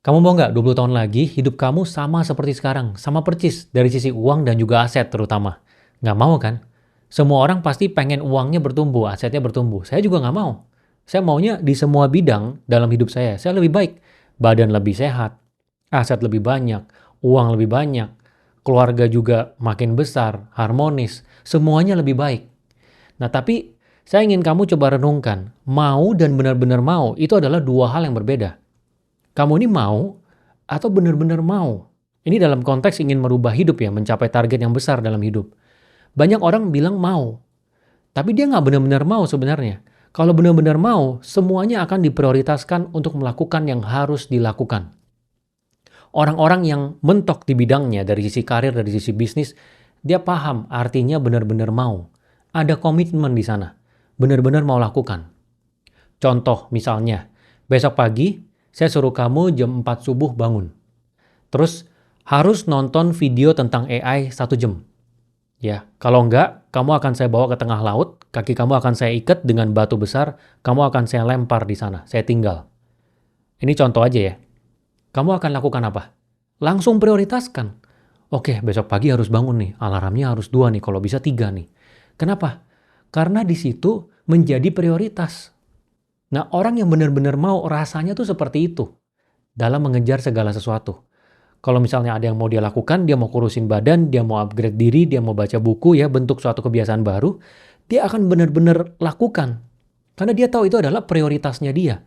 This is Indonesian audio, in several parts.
Kamu mau nggak 20 tahun lagi hidup kamu sama seperti sekarang, sama percis dari sisi uang dan juga aset terutama? Nggak mau kan? Semua orang pasti pengen uangnya bertumbuh, asetnya bertumbuh. Saya juga nggak mau. Saya maunya di semua bidang dalam hidup saya lebih baik. Badan lebih sehat, aset lebih banyak, uang lebih banyak, keluarga juga makin besar, harmonis, semuanya lebih baik. Nah tapi saya ingin kamu coba renungkan, mau dan benar-benar mau itu adalah dua hal yang berbeda. Kamu ini mau atau benar-benar mau? Ini dalam konteks ingin merubah hidup ya, mencapai target yang besar dalam hidup. Banyak orang bilang mau, tapi dia nggak benar-benar mau sebenarnya. Kalau benar-benar mau, semuanya akan diprioritaskan untuk melakukan yang harus dilakukan. Orang-orang yang mentok di bidangnya dari sisi karir, dari sisi bisnis, dia paham artinya benar-benar mau. Ada komitmen di sana, benar-benar mau lakukan. Contoh misalnya, besok pagi saya suruh kamu jam 4 subuh bangun. Terus harus nonton video tentang AI 1 jam. Ya, kalau enggak, kamu akan saya bawa ke tengah laut, kaki kamu akan saya ikat dengan batu besar, kamu akan saya lempar di sana, saya tinggal. Ini contoh aja ya. Kamu akan lakukan apa? Langsung prioritaskan. Oke, besok pagi harus bangun nih, alarmnya harus 2 nih, kalau bisa 3 nih. Kenapa? Karena di situ menjadi prioritas. Nah, orang yang benar-benar mau rasanya tuh seperti itu dalam mengejar segala sesuatu. Kalau misalnya ada yang mau dia lakukan, dia mau kurusin badan, dia mau upgrade diri, dia mau baca buku ya, bentuk suatu kebiasaan baru, dia akan benar-benar lakukan. Karena dia tahu itu adalah prioritasnya dia.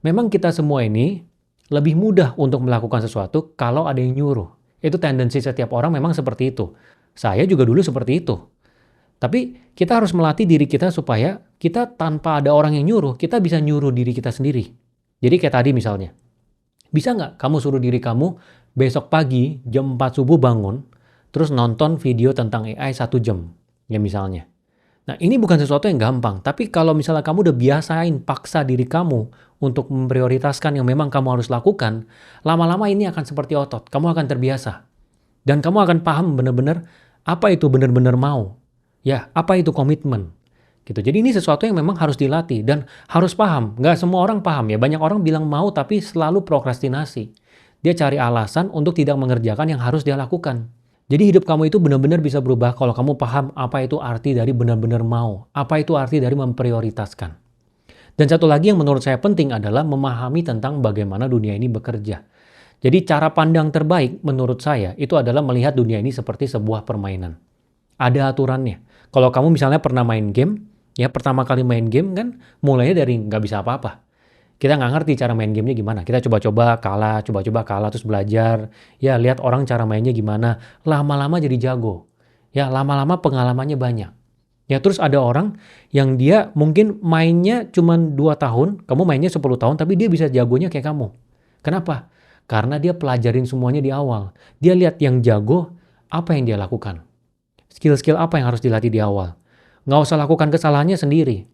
Memang kita semua ini lebih mudah untuk melakukan sesuatu kalau ada yang nyuruh. Itu tendensi setiap orang memang seperti itu. Saya juga dulu seperti itu. Tapi kita harus melatih diri kita supaya kita tanpa ada orang yang nyuruh, kita bisa nyuruh diri kita sendiri. Jadi kayak tadi misalnya, bisa nggak kamu suruh diri kamu besok pagi jam 4 subuh bangun, terus nonton video tentang AI 1 jam, ya misalnya. Nah ini bukan sesuatu yang gampang, tapi kalau misalnya kamu udah biasain paksa diri kamu untuk memprioritaskan yang memang kamu harus lakukan, lama-lama ini akan seperti otot, kamu akan terbiasa. Dan kamu akan paham benar-benar apa itu benar-benar mau. Ya, apa itu komitmen. Gitu. Jadi ini sesuatu yang memang harus dilatih dan harus paham. Nggak semua orang paham ya. Banyak orang bilang mau tapi selalu prokrastinasi. Dia cari alasan untuk tidak mengerjakan yang harus dia lakukan. Jadi hidup kamu itu benar-benar bisa berubah kalau kamu paham apa itu arti dari benar-benar mau. Apa itu arti dari memprioritaskan. Dan satu lagi yang menurut saya penting adalah memahami tentang bagaimana dunia ini bekerja. Jadi cara pandang terbaik menurut saya itu adalah melihat dunia ini seperti sebuah permainan. Ada aturannya. Kalau kamu misalnya pernah main game, ya pertama kali main game kan mulainya dari nggak bisa apa-apa. Kita nggak ngerti cara main gamenya gimana. Kita coba-coba kalah, terus belajar. Ya lihat orang cara mainnya gimana. Lama-lama jadi jago. Ya lama-lama pengalamannya banyak. Ya terus ada orang yang dia mungkin mainnya cuma 2 tahun, kamu mainnya 10 tahun, tapi dia bisa jagonya kayak kamu. Kenapa? Karena dia pelajarin semuanya di awal. Dia lihat yang jago, apa yang dia lakukan. Skill-skill apa yang harus dilatih di awal. Nggak usah lakukan kesalahannya sendiri.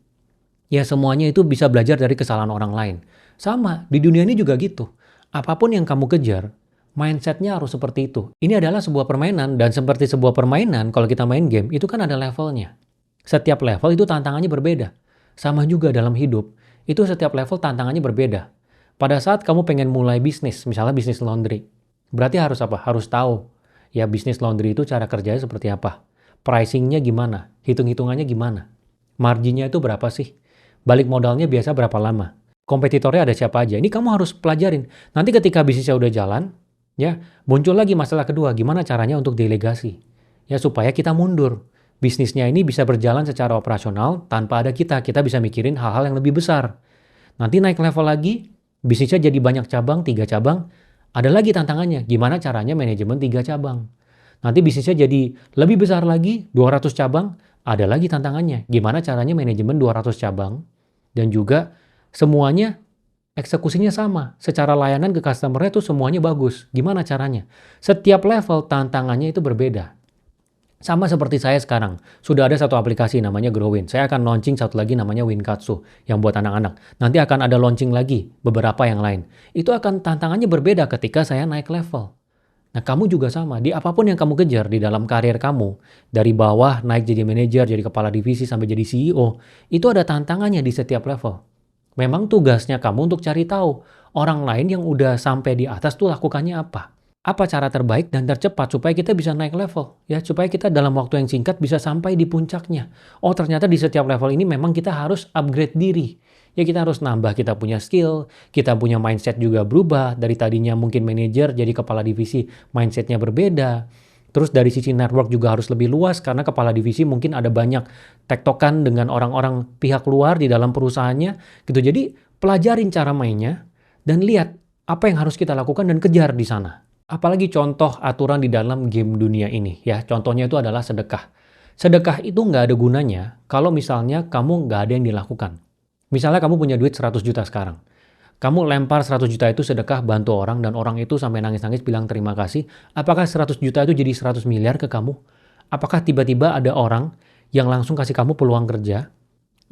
Ya semuanya itu bisa belajar dari kesalahan orang lain. Sama, di dunia ini juga gitu. Apapun yang kamu kejar, mindsetnya harus seperti itu. Ini adalah sebuah permainan, dan seperti sebuah permainan, kalau kita main game, itu kan ada levelnya. Setiap level itu tantangannya berbeda. Sama juga dalam hidup, itu setiap level tantangannya berbeda. Pada saat kamu pengen mulai bisnis, misalnya bisnis laundry, berarti harus apa? Harus tahu. Ya bisnis laundry itu cara kerjanya seperti apa. Pricingnya gimana? Hitung-hitungannya gimana? Marginnya itu berapa sih? Balik modalnya biasa berapa lama? Kompetitornya ada siapa aja? Ini kamu harus pelajarin. Nanti ketika bisnisnya udah jalan, ya muncul lagi masalah kedua. Gimana caranya untuk delegasi? Ya supaya kita mundur. Bisnisnya ini bisa berjalan secara operasional tanpa ada kita. Kita bisa mikirin hal-hal yang lebih besar. Nanti naik level lagi, bisnisnya jadi banyak cabang, 3 cabang. Ada lagi tantangannya. Gimana caranya manajemen 3 cabang? Nanti bisnisnya jadi lebih besar lagi, 200 cabang. Ada lagi tantangannya. Gimana caranya manajemen 200 cabang? Dan juga semuanya eksekusinya sama. Secara layanan ke customer-nya tuh semuanya bagus. Gimana caranya? Setiap level tantangannya itu berbeda. Sama seperti saya sekarang. Sudah ada satu aplikasi namanya Growin. Saya akan launching satu lagi namanya Winkatsu yang buat anak-anak. Nanti akan ada launching lagi beberapa yang lain. Itu akan tantangannya berbeda ketika saya naik level. Nah, kamu juga sama. Di apapun yang kamu kejar di dalam karir kamu, dari bawah naik jadi manajer, jadi kepala divisi, sampai jadi CEO, itu ada tantangannya di setiap level. Memang tugasnya kamu untuk cari tahu, orang lain yang udah sampai di atas tuh lakukannya apa. Apa cara terbaik dan tercepat supaya kita bisa naik level, ya, supaya kita dalam waktu yang singkat bisa sampai di puncaknya. Oh, ternyata di setiap level ini memang kita harus upgrade diri. Ya, kita harus nambah, kita punya skill, kita punya mindset juga berubah. Dari tadinya mungkin manajer jadi kepala divisi, mindsetnya berbeda. Terus dari sisi network juga harus lebih luas karena kepala divisi mungkin ada banyak tektokan dengan orang-orang pihak luar di dalam perusahaannya gitu. Jadi pelajarin cara mainnya dan lihat apa yang harus kita lakukan dan kejar di sana. Apalagi contoh aturan di dalam game dunia ini ya. Contohnya itu adalah sedekah. Sedekah itu nggak ada gunanya kalau misalnya kamu nggak ada yang dilakukan. Misalnya kamu punya duit 100 juta sekarang. Kamu lempar 100 juta itu sedekah bantu orang dan orang itu sampai nangis-nangis bilang terima kasih. Apakah 100 juta itu jadi 100 miliar ke kamu? Apakah tiba-tiba ada orang yang langsung kasih kamu peluang kerja?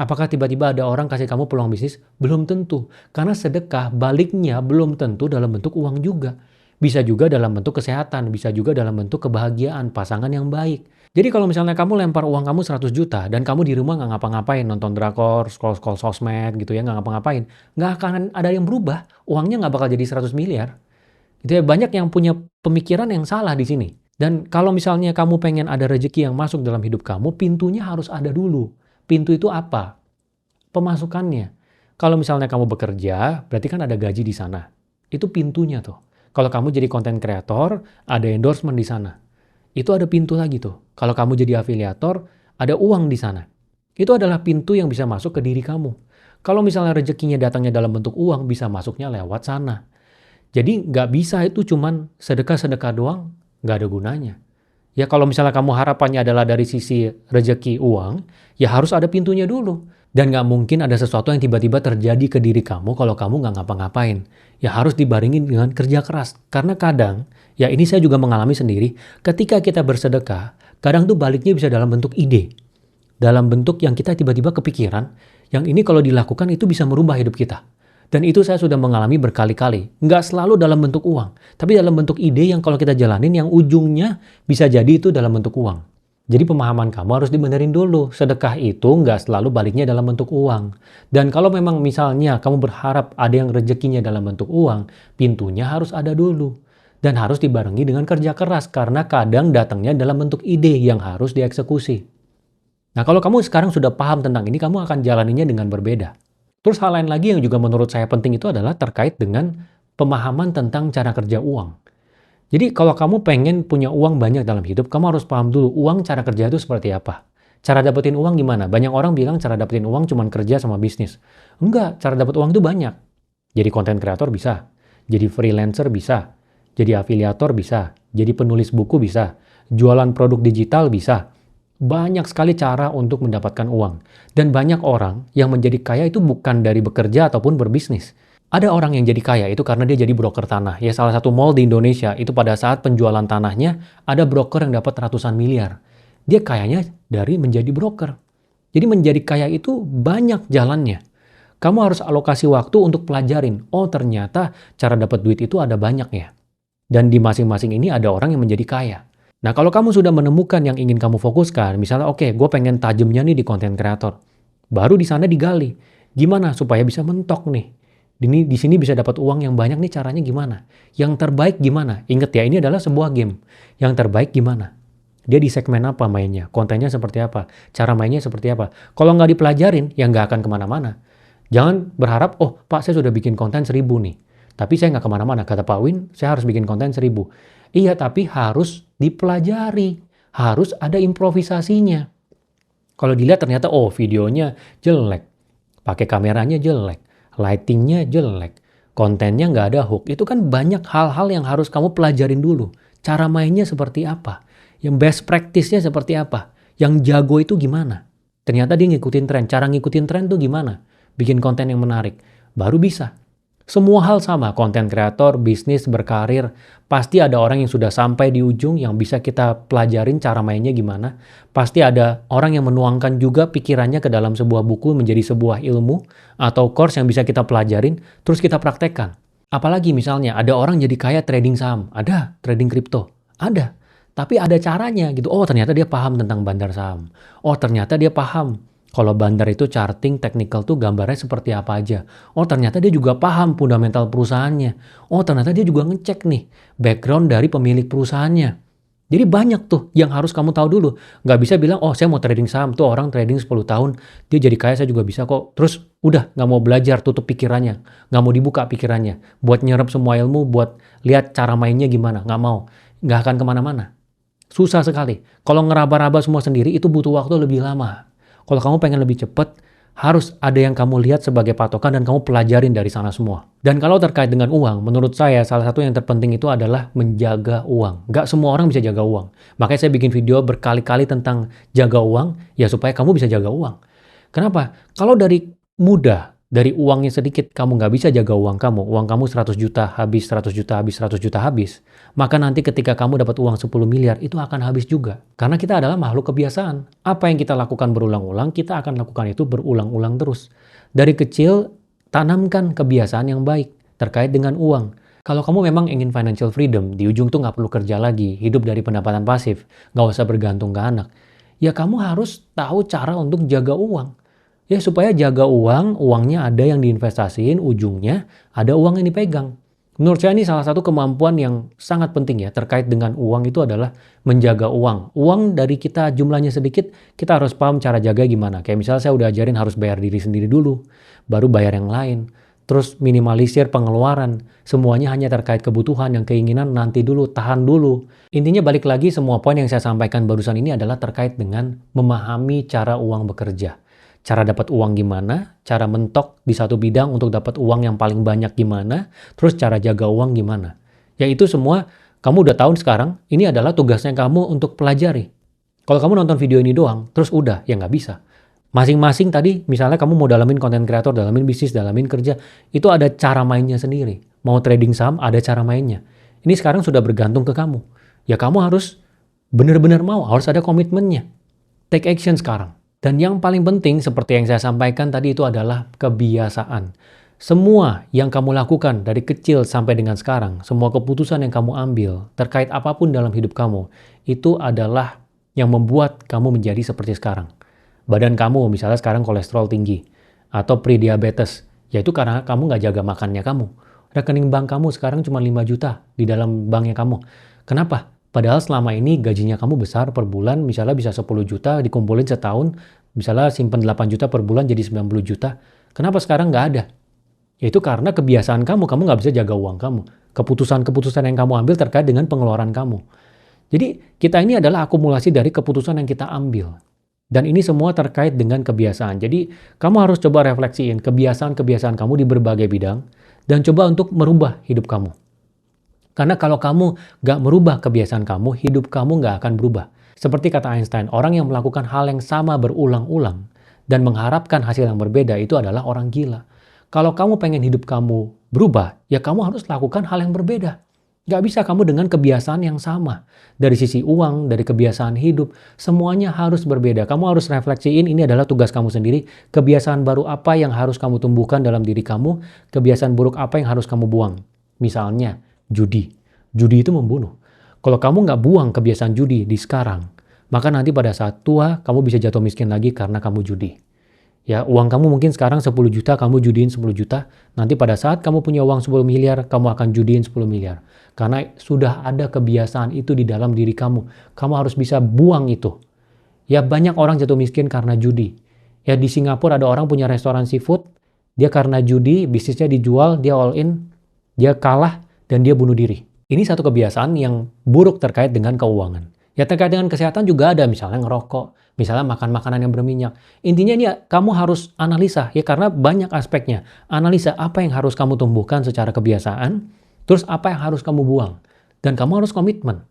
Apakah tiba-tiba ada orang kasih kamu peluang bisnis? Belum tentu. Karena sedekah baliknya belum tentu dalam bentuk uang juga. Bisa juga dalam bentuk kesehatan, bisa juga dalam bentuk kebahagiaan, pasangan yang baik. Jadi kalau misalnya kamu lempar uang kamu 100 juta dan kamu di rumah nggak ngapa-ngapain, nonton drakor, scroll-scroll sosmed gitu ya, nggak ngapa-ngapain, nggak akan ada yang berubah. Uangnya nggak bakal jadi 100 miliar. Gitu ya, banyak yang punya pemikiran yang salah di sini. Dan kalau misalnya kamu pengen ada rezeki yang masuk dalam hidup kamu, pintunya harus ada dulu. Pintu itu apa? Pemasukannya. Kalau misalnya kamu bekerja, berarti kan ada gaji di sana. Itu pintunya tuh. Kalau kamu jadi content creator, ada endorsement di sana. Itu ada pintu lagi tuh. Kalau kamu jadi afiliator, ada uang di sana. Itu adalah pintu yang bisa masuk ke diri kamu. Kalau misalnya rezekinya datangnya dalam bentuk uang, bisa masuknya lewat sana. Jadi nggak bisa itu cuman sedekah-sedekah doang, nggak ada gunanya. Ya kalau misalnya kamu harapannya adalah dari sisi rezeki uang, ya harus ada pintunya dulu. Dan nggak mungkin ada sesuatu yang tiba-tiba terjadi ke diri kamu kalau kamu nggak ngapa-ngapain. Ya harus dibaringin dengan kerja keras. Karena kadang, ya ini saya juga mengalami sendiri, ketika kita bersedekah, kadang tuh baliknya bisa dalam bentuk ide. Dalam bentuk yang kita tiba-tiba kepikiran, yang ini kalau dilakukan itu bisa merubah hidup kita. Dan itu saya sudah mengalami berkali-kali. Nggak selalu dalam bentuk uang, tapi dalam bentuk ide yang kalau kita jalanin yang ujungnya bisa jadi itu dalam bentuk uang. Jadi pemahaman kamu harus dibenerin dulu. Sedekah itu nggak selalu baliknya dalam bentuk uang. Dan kalau memang misalnya kamu berharap ada yang rezekinya dalam bentuk uang, pintunya harus ada dulu. Dan harus dibarengi dengan kerja keras karena kadang datangnya dalam bentuk ide yang harus dieksekusi. Nah kalau kamu sekarang sudah paham tentang ini, kamu akan jalaninya dengan berbeda. Terus hal lain lagi yang juga menurut saya penting itu adalah terkait dengan pemahaman tentang cara kerja uang. Jadi kalau kamu pengen punya uang banyak dalam hidup, kamu harus paham dulu uang cara kerja itu seperti apa. Cara dapetin uang gimana? Banyak orang bilang cara dapetin uang cuma kerja sama bisnis. Enggak, cara dapet uang itu banyak. Jadi content creator bisa, jadi freelancer bisa, jadi afiliator bisa, jadi penulis buku bisa, jualan produk digital bisa. Banyak sekali cara untuk mendapatkan uang. Dan banyak orang yang menjadi kaya itu bukan dari bekerja ataupun berbisnis. Ada orang yang jadi kaya itu karena dia jadi broker tanah. Ya salah satu mall di Indonesia itu pada saat penjualan tanahnya ada broker yang dapat ratusan miliar. Dia kayanya dari menjadi broker. Jadi menjadi kaya itu banyak jalannya. Kamu harus alokasi waktu untuk pelajarin. Oh ternyata cara dapat duit itu ada banyak ya. Dan di masing-masing ini ada orang yang menjadi kaya. Nah kalau kamu sudah menemukan yang ingin kamu fokuskan, misalnya oke, gue pengen tajamnya nih di content creator. Baru di sana digali. Gimana supaya bisa mentok nih? Di sini bisa dapat uang yang banyak nih, caranya gimana? Yang terbaik gimana? Ingat ya, ini adalah sebuah game. Yang terbaik gimana? Dia di segmen apa mainnya? Kontennya seperti apa? Cara mainnya seperti apa? Kalau nggak dipelajarin, ya nggak akan kemana-mana. Jangan berharap, oh Pak saya sudah bikin konten 1000 nih. Tapi saya nggak kemana-mana. Kata Pak Win, saya harus bikin konten 1000. Iya, tapi harus dipelajari. Harus ada improvisasinya. Kalau dilihat ternyata, oh videonya jelek. Pakai kameranya jelek. Lightingnya jelek. Kontennya nggak ada hook. Itu kan banyak hal-hal yang harus kamu pelajarin dulu. Cara mainnya seperti apa. Yang best practice-nya seperti apa. Yang jago itu gimana. Ternyata dia ngikutin tren. Cara ngikutin tren tuh gimana. Bikin konten yang menarik. Baru bisa. Semua hal sama, konten kreator, bisnis, berkarir, pasti ada orang yang sudah sampai di ujung yang bisa kita pelajarin cara mainnya gimana. Pasti ada orang yang menuangkan juga pikirannya ke dalam sebuah buku menjadi sebuah ilmu atau course yang bisa kita pelajarin, terus kita praktekkan. Apalagi misalnya ada orang jadi kaya trading saham, ada trading kripto, ada. Tapi ada caranya gitu, oh ternyata dia paham tentang bandar saham, oh ternyata dia paham Kalau bandar itu charting, technical tuh gambarnya seperti apa aja. Oh ternyata dia juga paham fundamental perusahaannya. Oh ternyata dia juga ngecek nih background dari pemilik perusahaannya. Jadi banyak tuh yang harus kamu tahu dulu. Nggak bisa bilang, oh saya mau trading saham. Tuh orang trading 10 tahun, dia jadi kaya saya juga bisa kok. Terus udah nggak mau belajar, tutup pikirannya. Nggak mau dibuka pikirannya. Buat nyerap semua ilmu, buat lihat cara mainnya gimana. Nggak mau. Nggak akan kemana-mana. Susah sekali. Kalau ngeraba-raba semua sendiri itu butuh waktu lebih lama. Kalau kamu pengen lebih cepat, harus ada yang kamu lihat sebagai patokan dan kamu pelajarin dari sana semua. Dan kalau terkait dengan uang, menurut saya salah satu yang terpenting itu adalah menjaga uang. Nggak semua orang bisa jaga uang. Makanya saya bikin video berkali-kali tentang jaga uang, ya supaya kamu bisa jaga uang. Kenapa? Kalau dari muda, dari uangnya sedikit, kamu nggak bisa jaga uang kamu 100 juta habis, 100 juta habis, 100 juta habis, maka nanti ketika kamu dapat uang 10 miliar, itu akan habis juga. Karena kita adalah makhluk kebiasaan. Apa yang kita lakukan berulang-ulang, kita akan lakukan itu berulang-ulang terus. Dari kecil, tanamkan kebiasaan yang baik terkait dengan uang. Kalau kamu memang ingin financial freedom, di ujung tuh nggak perlu kerja lagi, hidup dari pendapatan pasif, nggak usah bergantung ke anak, ya kamu harus tahu cara untuk jaga uang. Ya supaya jaga uang, uangnya ada yang diinvestasiin, ujungnya ada uang yang dipegang. Menurut saya ini salah satu kemampuan yang sangat penting ya terkait dengan uang itu adalah menjaga uang. Uang dari kita jumlahnya sedikit, kita harus paham cara jaga gimana. Kayak misalnya saya udah ajarin harus bayar diri sendiri dulu, baru bayar yang lain. Terus minimalisir pengeluaran, semuanya hanya terkait kebutuhan, yang keinginan nanti dulu, tahan dulu. Intinya balik lagi semua poin yang saya sampaikan barusan ini adalah terkait dengan memahami cara uang bekerja. Cara dapat uang gimana, cara mentok di satu bidang untuk dapat uang yang paling banyak gimana, terus cara jaga uang gimana. Ya itu semua kamu udah tahu sekarang, ini adalah tugasnya kamu untuk pelajari. Kalau kamu nonton video ini doang, terus udah, ya nggak bisa. Masing-masing tadi, misalnya kamu mau dalamin konten kreator, dalamin bisnis, dalamin kerja, itu ada cara mainnya sendiri. Mau trading saham, ada cara mainnya. Ini sekarang sudah bergantung ke kamu. Ya kamu harus benar-benar mau, harus ada komitmennya. Take action sekarang. Dan yang paling penting seperti yang saya sampaikan tadi itu adalah kebiasaan. Semua yang kamu lakukan dari kecil sampai dengan sekarang, semua keputusan yang kamu ambil terkait apapun dalam hidup kamu, itu adalah yang membuat kamu menjadi seperti sekarang. Badan kamu misalnya sekarang kolesterol tinggi, atau pre-diabetes, yaitu karena kamu nggak jaga makannya kamu. Rekening bank kamu sekarang cuma 5 juta di dalam banknya kamu. Kenapa? Padahal selama ini gajinya kamu besar per bulan, misalnya bisa 10 juta dikumpulin setahun, misalnya simpen 8 juta per bulan jadi 90 juta. Kenapa sekarang nggak ada? Yaitu karena kebiasaan kamu nggak bisa jaga uang kamu. Keputusan-keputusan yang kamu ambil terkait dengan pengeluaran kamu. Jadi kita ini adalah akumulasi dari keputusan yang kita ambil. Dan ini semua terkait dengan kebiasaan. Jadi kamu harus coba refleksiin kebiasaan-kebiasaan kamu di berbagai bidang dan coba untuk merubah hidup kamu. Karena kalau kamu nggak merubah kebiasaan kamu, hidup kamu nggak akan berubah. Seperti kata Einstein, orang yang melakukan hal yang sama berulang-ulang dan mengharapkan hasil yang berbeda itu adalah orang gila. Kalau kamu pengen hidup kamu berubah, ya kamu harus lakukan hal yang berbeda. Nggak bisa kamu dengan kebiasaan yang sama. Dari sisi uang, dari kebiasaan hidup, semuanya harus berbeda. Kamu harus refleksiin, ini adalah tugas kamu sendiri. Kebiasaan baru apa yang harus kamu tumbuhkan dalam diri kamu, kebiasaan buruk apa yang harus kamu buang. Misalnya, judi. Judi itu membunuh. Kalau kamu nggak buang kebiasaan judi di sekarang, maka nanti pada saat tua, kamu bisa jatuh miskin lagi karena kamu judi. Ya, uang kamu mungkin sekarang 10 juta, kamu judiin 10 juta. Nanti pada saat kamu punya uang 10 miliar, kamu akan judiin 10 miliar. Karena sudah ada kebiasaan itu di dalam diri kamu. Kamu harus bisa buang itu. Ya, banyak orang jatuh miskin karena judi. Ya, di Singapura ada orang punya restoran seafood, dia karena judi, bisnisnya dijual, dia all in, dia kalah, dan dia bunuh diri. Ini satu kebiasaan yang buruk terkait dengan keuangan. Ya terkait dengan kesehatan juga ada, misalnya ngerokok, misalnya makan makanan yang berminyak. Intinya ini kamu harus analisa ya karena banyak aspeknya. Analisa apa yang harus kamu tumbuhkan secara kebiasaan, terus apa yang harus kamu buang. Dan kamu harus komitmen.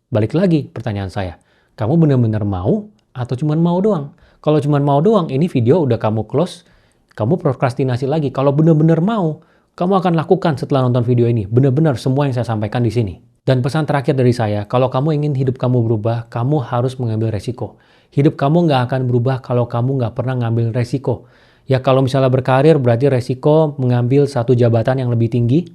Balik lagi pertanyaan saya, kamu benar-benar mau atau cuma mau doang? Kalau cuma mau doang, ini video udah kamu close, kamu prokrastinasi lagi. Kalau benar-benar mau, kamu akan lakukan setelah nonton video ini. Benar-benar semua yang saya sampaikan di sini. Dan pesan terakhir dari saya, kalau kamu ingin hidup kamu berubah, kamu harus mengambil resiko. Hidup kamu nggak akan berubah kalau kamu nggak pernah ngambil resiko. Ya kalau misalnya berkarir berarti resiko mengambil satu jabatan yang lebih tinggi.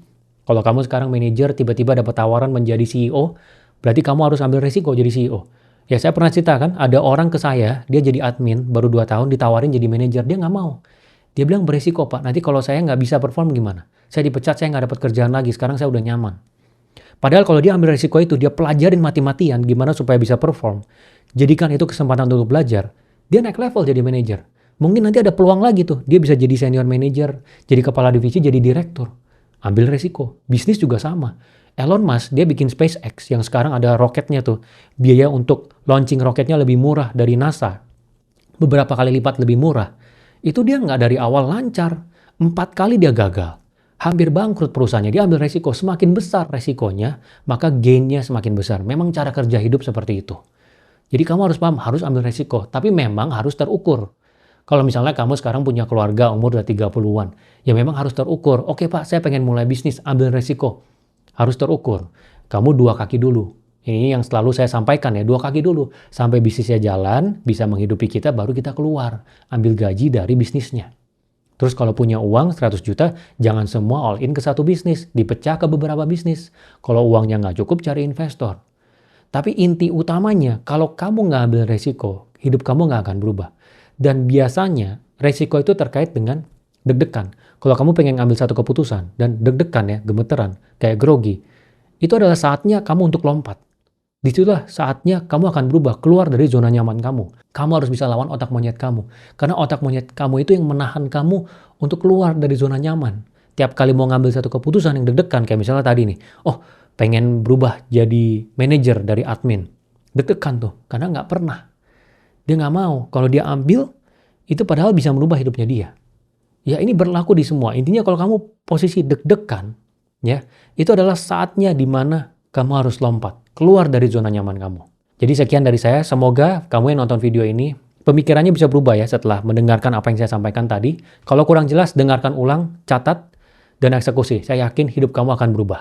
Kalau kamu sekarang manajer tiba-tiba dapat tawaran menjadi CEO, berarti kamu harus ambil resiko jadi CEO. Ya saya pernah cerita kan, ada orang ke saya, dia jadi admin, baru 2 tahun ditawarin jadi manajer, dia nggak mau. Dia bilang beresiko Pak, nanti kalau saya nggak bisa perform gimana? Saya dipecat, saya nggak dapat kerjaan lagi, sekarang saya udah nyaman. Padahal kalau dia ambil resiko itu, dia pelajarin mati-matian gimana supaya bisa perform. Jadikan itu kesempatan untuk belajar, dia naik level jadi manajer. Mungkin nanti ada peluang lagi tuh, dia bisa jadi senior manager, jadi kepala divisi, jadi direktur. Ambil resiko. Bisnis juga sama. Elon Musk, dia bikin SpaceX yang sekarang ada roketnya tuh. Biaya untuk launching roketnya lebih murah dari NASA. Beberapa kali lipat lebih murah. Itu dia nggak dari awal lancar. 4 kali dia gagal. Hampir bangkrut perusahaannya. Dia ambil resiko. Semakin besar resikonya, maka gainnya semakin besar. Memang cara kerja hidup seperti itu. Jadi kamu harus paham, harus ambil resiko. Tapi memang harus terukur. Kalau misalnya kamu sekarang punya keluarga umur udah 30-an, ya memang harus terukur. Oke Pak, saya pengen mulai bisnis, ambil resiko. Harus terukur. Kamu 2 kaki dulu. Ini yang selalu saya sampaikan ya, 2 kaki dulu. Sampai bisnisnya jalan, bisa menghidupi kita, baru kita keluar. Ambil gaji dari bisnisnya. Terus kalau punya uang 100 juta, jangan semua all in ke satu bisnis. Dipecah ke beberapa bisnis. Kalau uangnya nggak cukup, cari investor. Tapi inti utamanya, kalau kamu nggak ambil resiko, hidup kamu nggak akan berubah. Dan biasanya resiko itu terkait dengan deg-degan. Kalau kamu pengen ngambil satu keputusan dan deg-degan ya, gemeteran, kayak grogi, itu adalah saatnya kamu untuk lompat. Disitulah saatnya kamu akan berubah, keluar dari zona nyaman kamu. Kamu harus bisa lawan otak monyet kamu. Karena otak monyet kamu itu yang menahan kamu untuk keluar dari zona nyaman. Tiap kali mau ngambil satu keputusan yang deg-degan, kayak misalnya tadi nih, oh pengen berubah jadi manajer dari admin. Deg-degan tuh, karena nggak pernah. Dia nggak mau. Kalau dia ambil, itu padahal bisa merubah hidupnya dia. Ya ini berlaku di semua. Intinya kalau kamu posisi deg-degan, ya itu adalah saatnya di mana kamu harus lompat. Keluar dari zona nyaman kamu. Jadi sekian dari saya. Semoga kamu yang nonton video ini, pemikirannya bisa berubah ya setelah mendengarkan apa yang saya sampaikan tadi. Kalau kurang jelas, dengarkan ulang, catat, dan eksekusi. Saya yakin hidup kamu akan berubah.